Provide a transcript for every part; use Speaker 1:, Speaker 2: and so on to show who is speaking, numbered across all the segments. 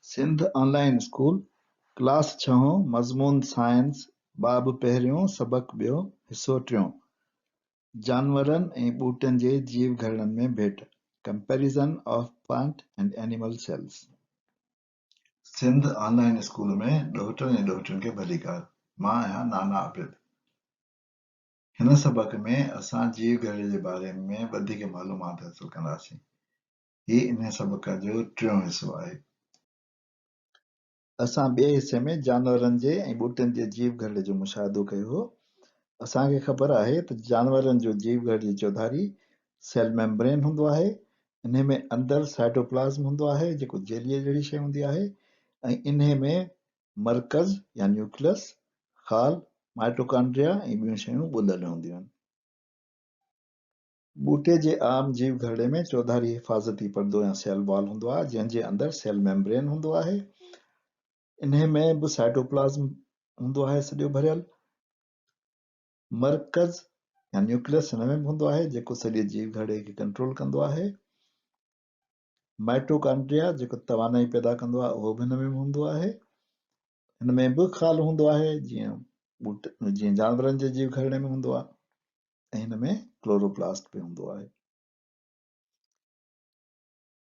Speaker 1: Sindh online school class 6 मज़मून science बाब पहिरियों सबक ॿियो हिसो टियों जानवरनि ऐं ॿूटनि जे जीव घरनि में भेट comparison of plant and animal cells. Sindh online school में ॾोहटनि ऐं ॾोहटियुनि खे भली कार। मां आहियां नाना आबिद। हिन सबक में असां जीव घर जे बारे में वधीक मालूमात हासिल कंदासीं। ही इन सबक जो टियों हिसो आहे। असां ॿिए हिसे में जानवरनि जे ऐं ॿूटनि जे जीव घर जो मुशाहिदो कयो हो। असांखे ख़बर आहे त जानवरनि जो जीव घर जी चौधारी सेल मेम्ब्रेन हूंदो आहे। इन में अंदरि साइटोप्लाज़्म हूंदो आहे जेको जेलीअ जहिड़ी शइ हूंदी आहे ऐं इन में मर्कज़ या न्यूक्लियस, खाल, माइटोकॉन्ड्रिया ऐं ॿियूं शयूं ॿुधल हूंदियूं आहिनि। ॿूटे जे आम जीव घरड़े में चौधारी हिफ़ाज़ती पर्दो या सेल वॉल हूंदो आहे जंहिंजे अंदरि सेल मेम्ब्रेन हूंदो आहे। इन में बि साइटोप्लाज़्म हूंदो आहे सॼो भरियल। मर्कज़ या न्यूक्लियस हिन में बि हूंदो आहे जेको सॼे जीव घरड़े खे कंट्रोल कंदो आहे। माइटोकॉन्ड्रिया जेको तवानाई पैदा कंदो आहे उहो बि हिन में हूंदो आहे। हिन में बि खाल हूंदो आहे जीअं जानवरनि जे जीव घरड़े में हूंदो आहे ऐं हिन में क्लोरोप्लास्ट बि हूंदो आहे।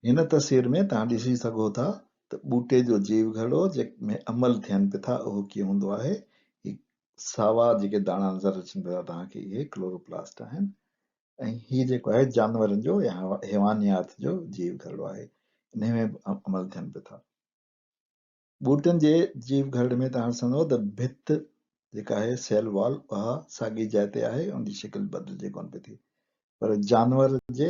Speaker 1: हिन तस्वीर में तव्हां ॾिसी सघो था त ॿूटे जो जीव घरड़ो जंहिंमें अमल थियनि पिया था उहो कीअं हूंदो आहे। सावा जेके दाणा नज़र अचनि पिया तव्हांखे इहे क्लोरोप्लास्ट आहिनि ऐं हीउ जेको आहे जानवरनि जो या हैवानियात जो जीव घरड़ो आहे। इन में अमल थियनि पिया था। ॿूटनि जे जीव घरड़े में तव्हां ॾिसंदो त भित जेका आहे सेल वॉल उहा साॻी जाइ ते आहे, उनजी शिकिल बदिलिजे कोन पई थिए, पर जानवर जे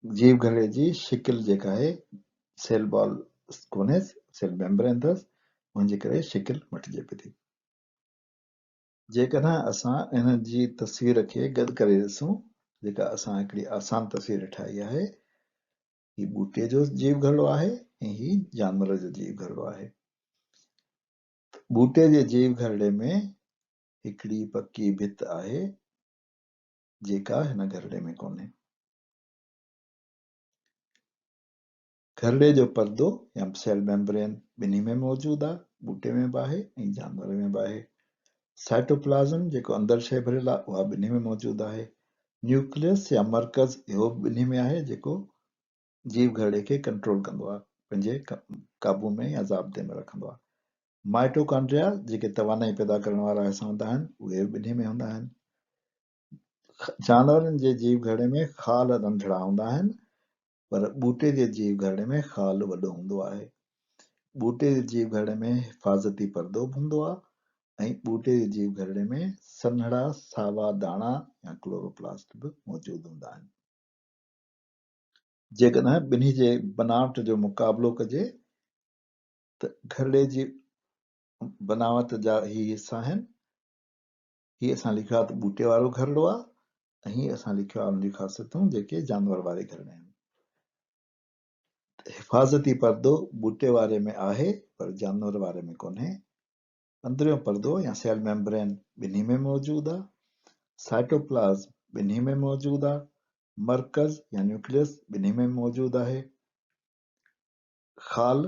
Speaker 1: जीव घरड़े जी शिकिल जेका आहे सेल वॉल कोन्हे, सेल मेम्ब्रेन अथसि, हुनजे करे शिकिल मटिजे पई थी। जेकॾहिं असां इन जी तस्वीर खे गॾु करे ॾिसूं, जेका असां हिकिड़ी आसान तस्वीर ठाही आहे, ही ॿूटे जो जीव घरड़ो आहे ऐं ही जानवर जो जीव घरड़ो आहे। ॿूटे जे जीव घरड़े में हिकिड़ी पकी भित आहे जेका हिन घरड़े में कोन्हे। घरड़े जो पर्दो या सेल मेम्ब्रेन ॿिन्ही में मौजूदु आहे, ॿूटे में बि आहे ऐं जानवर में बि आहे। साइटोप्लाज़्म जेको अंदरि शइ भरियल आहे उहा ॿिन्ही में मौजूदु आहे। न्यूक्लियस या मर्कज़ इहो ॿिन्ही में आहे जेको जीव घरड़े खे कंट्रोल कंदो आहे, पंहिंजे काबू में या ज़ाब्ते में रखंदो आहे। माइटोकॉन्ड्रिया जेके तवानाई पैदा करण वारा हिस्सा हूंदा आहिनि उहे ॿिन्ही में हूंदा आहिनि। जानवरनि जे जीव घरड़े में खाल नंढड़ा हूंदा आहिनि, पर ॿूटे जे जीव घरड़े में खाल वॾो हूंदो आहे। ॿूटे जे जीव घरड़े में हिफ़ाज़ती पर्दो बि हूंदो आहे ऐं ॿूटे जे जीव घरड़े में सन्हड़ा सावा दाणा या क्लोरोप्लास्ट बि मौजूदु हूंदा आहिनि। जेकॾहिं ॿिन्ही जे बनावट जो मुक़ाबिलो कजे त घरड़े जी बनावट जा ही हिस्सा आहिनि। ही असां लिखियो आहे त ॿूटे वारो घरड़ो आहे ऐं ही असां लिखियो आहे उनजी ख़ासियतूं जेके जानवर वारे घरड़े आहिनि। हिफ़ाज़ती पर्दो ॿूटे वारे में आहे पर जानवर वारे में कोन्हे। अंदरियों पर्दो या सेल मेम्ब्रेन ॿिन्ही में मौजूदु आहे। साइटोप्लाज़्म ॿिन्ही में मौजूदु आहे। मर्कज़ या न्यूक्लियस ॿिन्ही में मौजूदु आहे। खाल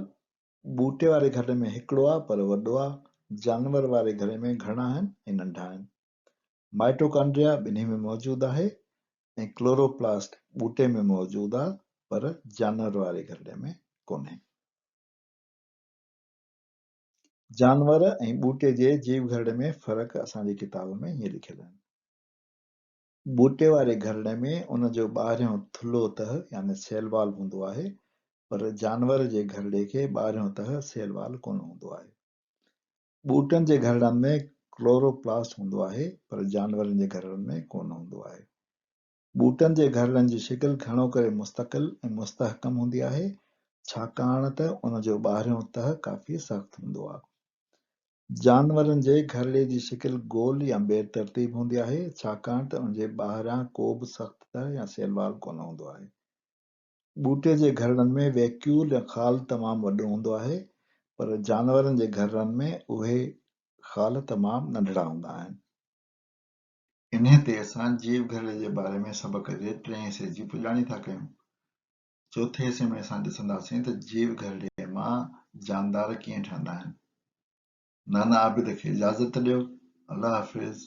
Speaker 1: ॿूटे वारे घरड़े में हिकिड़ो आहे पर वॾो आहे। जानवर वारे घरड़े में घणा आहिनि ऐं नंढा आहिनि। माइटोकॉन्ड्रिया ॿिन्ही में मौजूदु आहे ऐं क्लोरोप्लास्ट ॿूटे में मौजूदु आहे पर जानवर वारे घरड़े में कोन्हे। जानवर ऐं ॿूटे जे जीव घरड़े में फ़र्क़ु असांजी किताब में हीअं लिखियल आहिनि। ॿूटे वारे घरड़े में उन जो ॿाहिरियों थुल्हो तह यानी सेल वॉल हूंदो आहे, पर जानवर जे घरड़े खे ॿाहिरियों तह सेल वॉल कोन हूंदो आहे। ॿूटनि जे घरड़नि में क्लोरोप्लास्ट हूंदो आहे पर जानवरनि जे घरड़नि में कोन हूंदो आहे। ॿूटनि जे घरड़नि जी शिकिल घणो करे मुस्तक़िल ऐं मुस्तहकम हूंदी आहे, छाकाणि त उन जो ॿाहिरियों तह काफ़ी सख़्तु हूंदो आहे। जानवरनि जे घरड़े जी शिकिल गोल या बेतरतीब हूंदी आहे, छाकाणि त उन जे ॿाहिरियां को बि सख़्तु तह या सेल वॉल कोन हूंदो आहे। ॿूटे जे घरड़नि में वैक्यूल या खाल तमामु वॾो हूंदो आहे, पर जानवरनि जे घरड़नि में उहे खाल तमामु नंढड़ा हूंदा आहिनि। इन्हे ते असां जीव घरड़े जे बारे में सबक जे टिएं हिसे जी पुॼाणी था कयूं। चोथे हिसे में असां ॾिसंदासीं त जीव घरड़ीअ मां जानदार कीअं ठहंदा आहिनि। नाना आबिद खे इजाज़त ॾियो। अल्लाह हाफ़िज़।